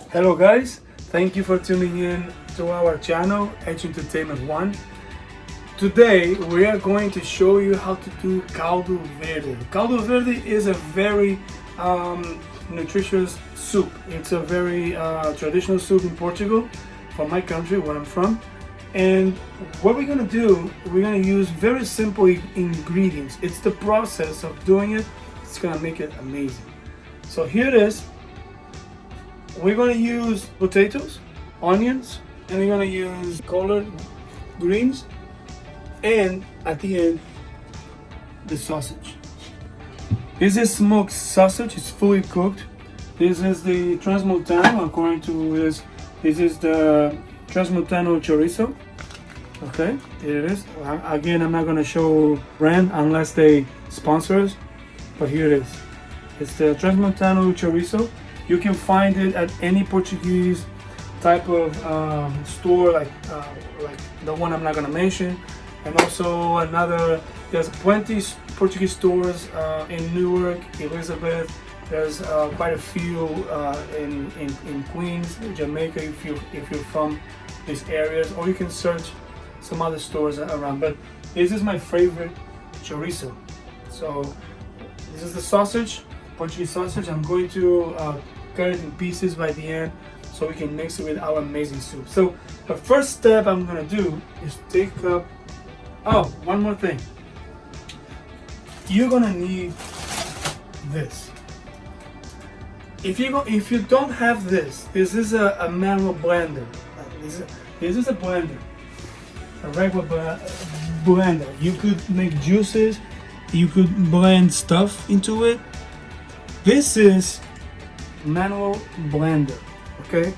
Hello guys, thank you for tuning in to our channel, Edge Entertainment 1. Today we are going to show you how to do caldo verde. Caldo verde is a very nutritious soup. It's a very traditional soup in Portugal, from my country, where I'm from. And what we're going to do, we're going to use very simple ingredients. It's the process of doing it, it's going to make it amazing. So here it is. We're going to use potatoes, onions, and we're going to use collard greens, and at the end, the sausage. This is smoked sausage, it's fully cooked. This is the Transmontano, according to this is the Transmontano chorizo. Okay, here it is. Again, I'm not going to show brand unless they sponsor us, but here it is. It's the Transmontano chorizo. You can find it at any Portuguese type of store, like the one I'm not gonna mention, and also there's plenty Portuguese stores in Newark, Elizabeth. There's quite a few in Queens, Jamaica, if you're from these areas, or you can search some other stores around. But this is my favorite chorizo. So this is the sausage, Portuguese sausage. I'm going to cut it in pieces by the end so we can mix it with our amazing soup. So the first step I'm gonna do is take up, one more thing. You're gonna need this. If you don't have this is a manual blender. This is a blender, a regular blender. You could make juices, you could blend stuff into it. This is manual blender. Okay,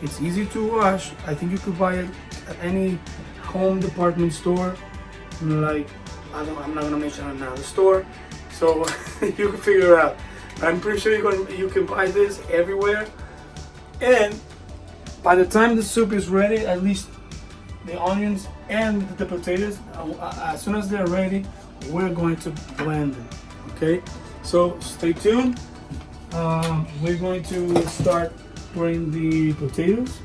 it's easy to wash. I think you could buy it at any home department store, like I'm not gonna mention another store, so you can figure it out. I'm pretty sure you can buy this everywhere. And by the time the soup is ready, at least the onions and the potatoes, as soon as they're ready, we're going to blend them. Okay, so stay tuned. We're going to start putting the potatoes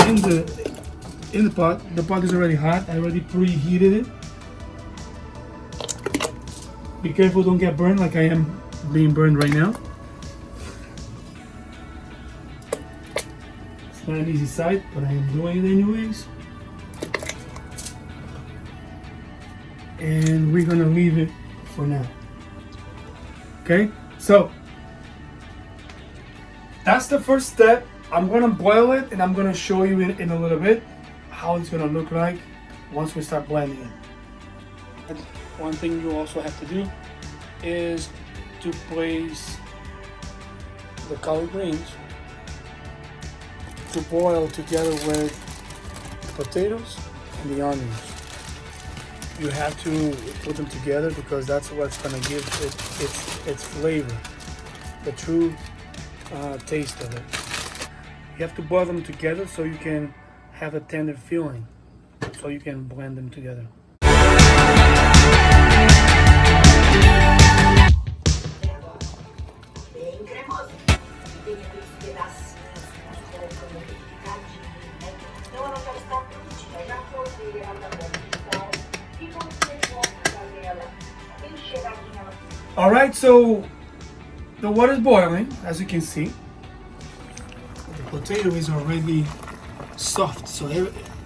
in the pot. The pot is already hot. I already preheated it. Be careful, don't get burned like I am being burned right now. It's not an easy sight, but I am doing it anyways. And we're gonna leave it for now. Okay, so that's the first step. I'm gonna boil it and I'm gonna show you in a little bit how it's gonna look like once we start blending it. One thing you also have to do is to place the collard greens to boil together with the potatoes and the onions. You have to put them together because that's what's gonna give it its flavor, the true taste of it. You have to boil them together so you can have a tender feeling, so you can blend them together. All right, so the water is boiling, as you can see. The potato is already soft, so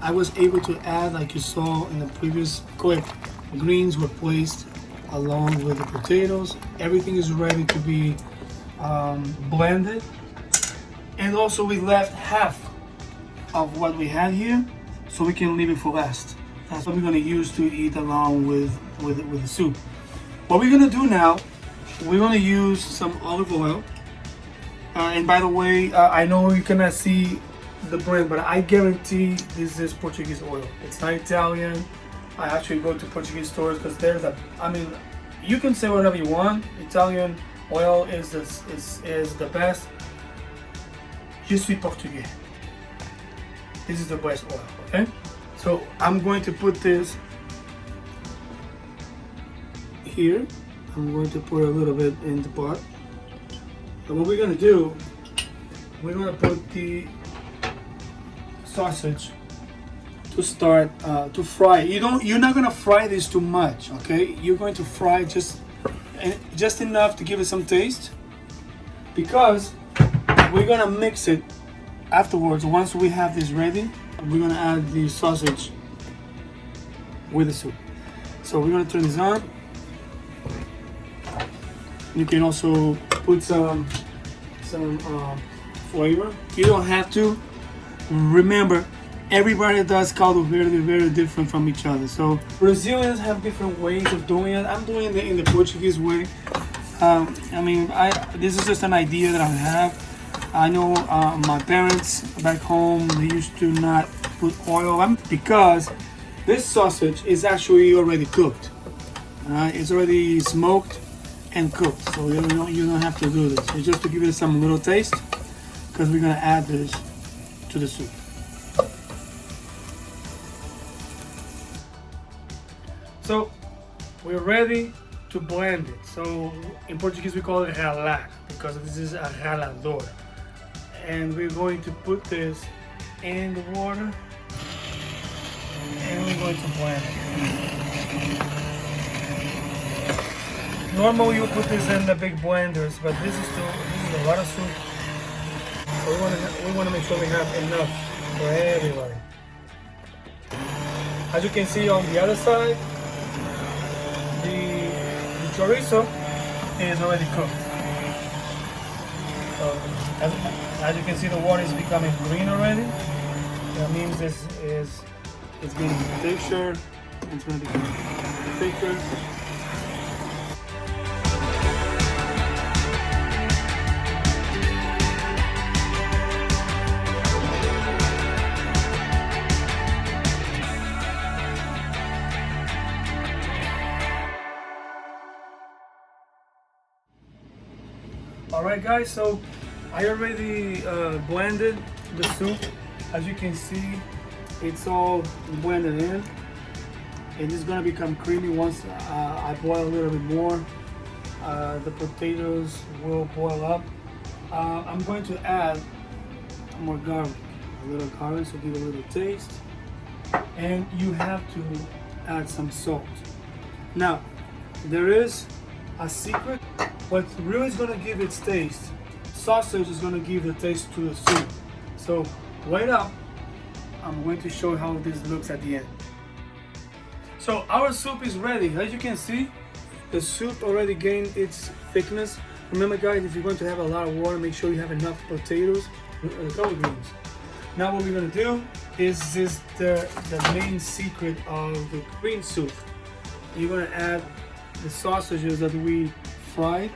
I was able to add, like you saw in the previous clip, greens were placed along with the potatoes. Everything is ready to be blended. And also we left half of what we had here, so we can leave it for last. That's what we're gonna use to eat along with the soup. What we're gonna do now, we're gonna use some olive oil. And by the way, I know you cannot see the brand, but I guarantee this is Portuguese oil. It's not Italian. I actually go to Portuguese stores because you can say whatever you want. Italian oil is the best. Je suis portugais. This is the best oil, okay? So I'm going to put this here. I'm going to put a little bit in the pot. And what we're going to do we're gonna put the sausage to start to fry. You're not gonna fry this too much, okay? You're going to fry just enough to give it some taste, because we're gonna mix it afterwards. Once we have this ready, we're gonna add the sausage with the soup. So we're gonna turn this on. You can also put some flavor. You don't have to. Remember, everybody does caldo verde very different from each other. So Brazilians have different ways of doing it. I'm doing it in the Portuguese way. This is just an idea that I have. I know my parents back home, they used to not put oil on because this sausage is actually already cooked. It's already smoked and cooked, so you don't have to do this. It's just to give it some little taste, because we're gonna add this to the soup. So we're ready to blend it. So in Portuguese we call it ralar, because this is a ralador. And we're going to put this in the water and we're going to blend it. Normally you put this in the big blenders, but this is a lot of soup. So we want to make sure we have enough for everybody. As you can see on the other side, the chorizo is already cooked. So as you can see, the water is becoming green already. That means it's getting texture. It's going to become thicker. Alright guys, so I already blended the soup. As you can see, it's all blended in. And it's gonna become creamy once I boil a little bit more. The potatoes will boil up. I'm going to add more garlic, a little garlic, so give it a little taste. And you have to add some salt. Now, there is a secret. What really is going to give its taste, sausage is going to give the taste to the soup. So wait up, I'm going to show you how this looks at the end. So our soup is ready. As you can see, the soup already gained its thickness. Remember guys, if you're going to have a lot of water, make sure you have enough potatoes and collard greens. Now what we're going to do is the main secret of the green soup. You're going to add the sausages that we fried,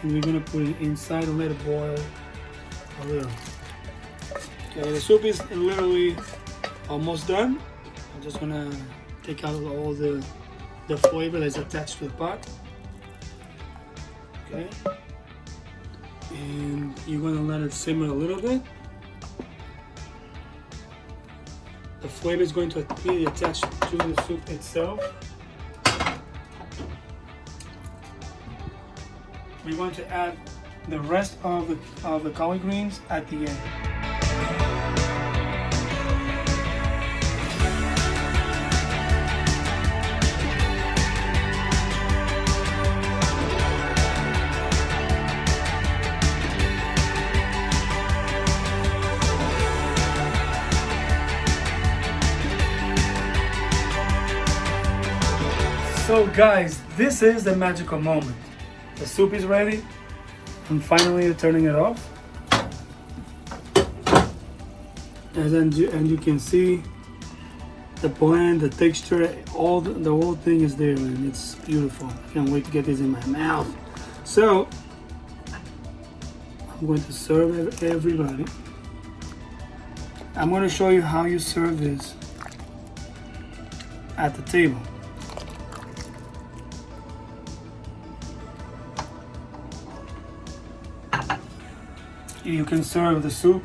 and we're gonna put it inside and let it boil a little. Okay, the soup is literally almost done. I'm just gonna take out all the flavor that's attached to the pot. Okay, and you're gonna let it simmer a little bit. The flavor is going to be attached to the soup itself. We want to add the rest of the collard greens at the end. So guys, this is the magical moment. The soup is ready, and finally turning it off. And you can see the blend, the texture, the whole thing is there, and it's beautiful. I can't wait to get this in my mouth. So I'm going to serve everybody. I'm going to show you how you serve this at the table. You can serve the soup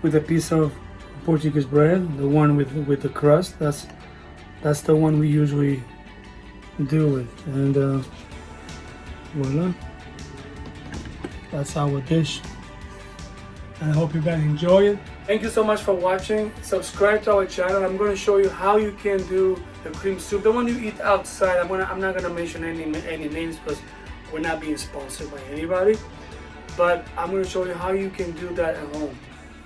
with a piece of Portuguese bread, the one with the crust. That's the one we usually do it. And voila, that's our dish. and I hope you guys enjoy it. Thank you so much for watching. Subscribe to our channel. I'm going to show you how you can do the cream soup, the one you eat outside. I'm not going to mention any names because we're not being sponsored by anybody, but I'm going to show you how you can do that at home.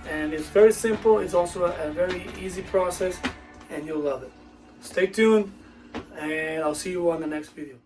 And it's very simple. It's also a very easy process, and you'll love it. Stay tuned, and I'll see you on the next video.